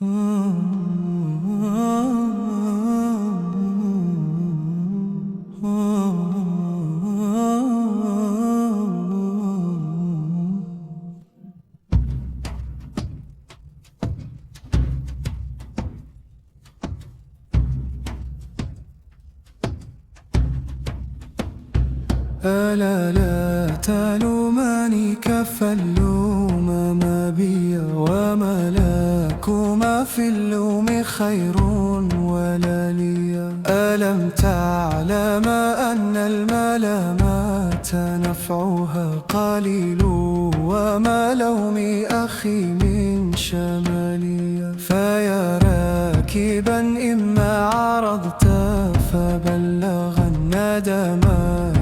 ألا لا تلومني كف اللوم ما بي وما لكما في اللوم خير ولا لي. ألم تعلم أن الملامات نفعها قليل وما لوم أخي من شمالي. فيا راكبا إما عرضت فبلغ الندم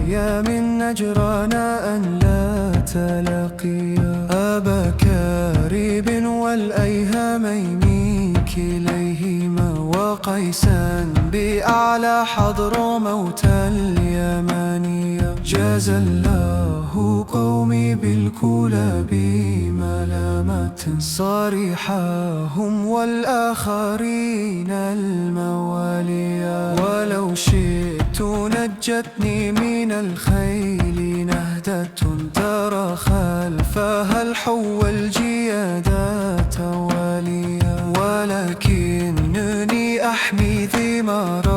يا من نجرانا أن لا تلاقي. أبا كارب والأيهامين كليهما وقيسا بأعلى حضرموت اليمانية. جاز الله قومي بالكلاب ملامات صريحة هم والآخرين المواليا. ولو شئت نجتني من الخيل نهدة ترى خلفها الحو الجيادات واليا. ولكنني أحمي ثمار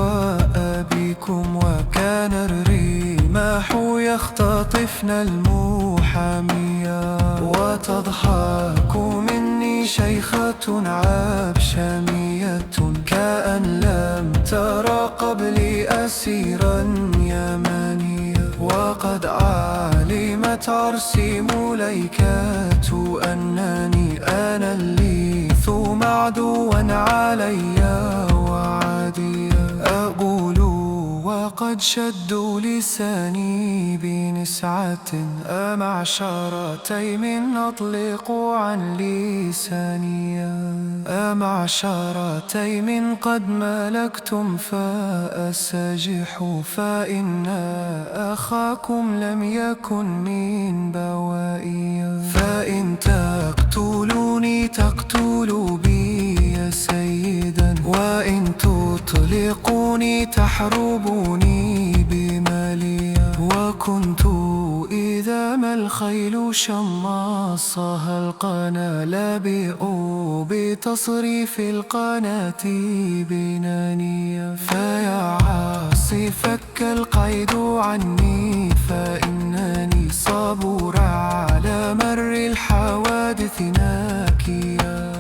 أبيكم وكان الرماح يختطفن المحامية. وتضحك مني شيخة عبشمية كأن لم تر قبلي أسيرا يمانيا. وقد علمت عرسي مليكات أنني أنا الليث معدوا علي وعاديا. أقول وقد شدوا لساني بنسعة أمعشر تيم أطلق عن لساني. أمعشر تيم قد ملكتم فأسجح فإن أخاكم لم يكن من بوائي. فإن تقتلوني تقتلوا بي يا سيدا وإن تطلقوني تحربوني بمالي. وكنت إذا ما الخيل شماصها القنا لبئوا بتصريف القناة بنانية. فيا عاصي فك القيد عني فإنني صبور على مر الحوادث ناكيا.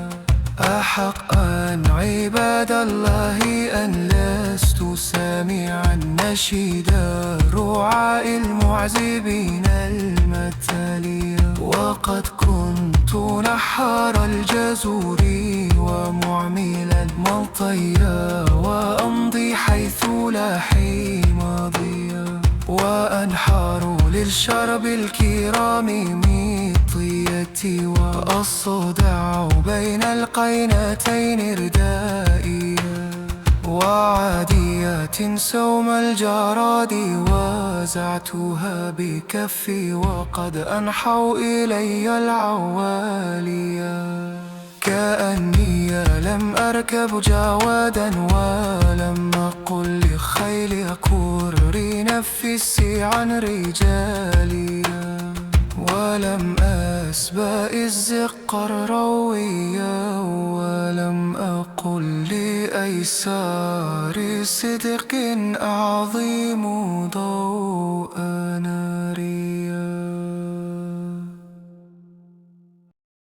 أحقا عباد الله أن لست سامعا نشيد رعاء المعذبين المتالية. وقد كنت نحار الجزور ومعمل المطيا وأمضي حيث لا حماضيا. وأنحار للشرب الكرام مطيتي وأصدع بين القينتين ردائيا. وعاديات سوم الجراد وزعتها بكفي وقد أنحوا إلي العواليا. كأني لم أركب جوادا ولم أقل لخيل كري نفسي عن رجالي. ولم أسبأ الزق الرويا ولم أقل لأيسار صدق عظيم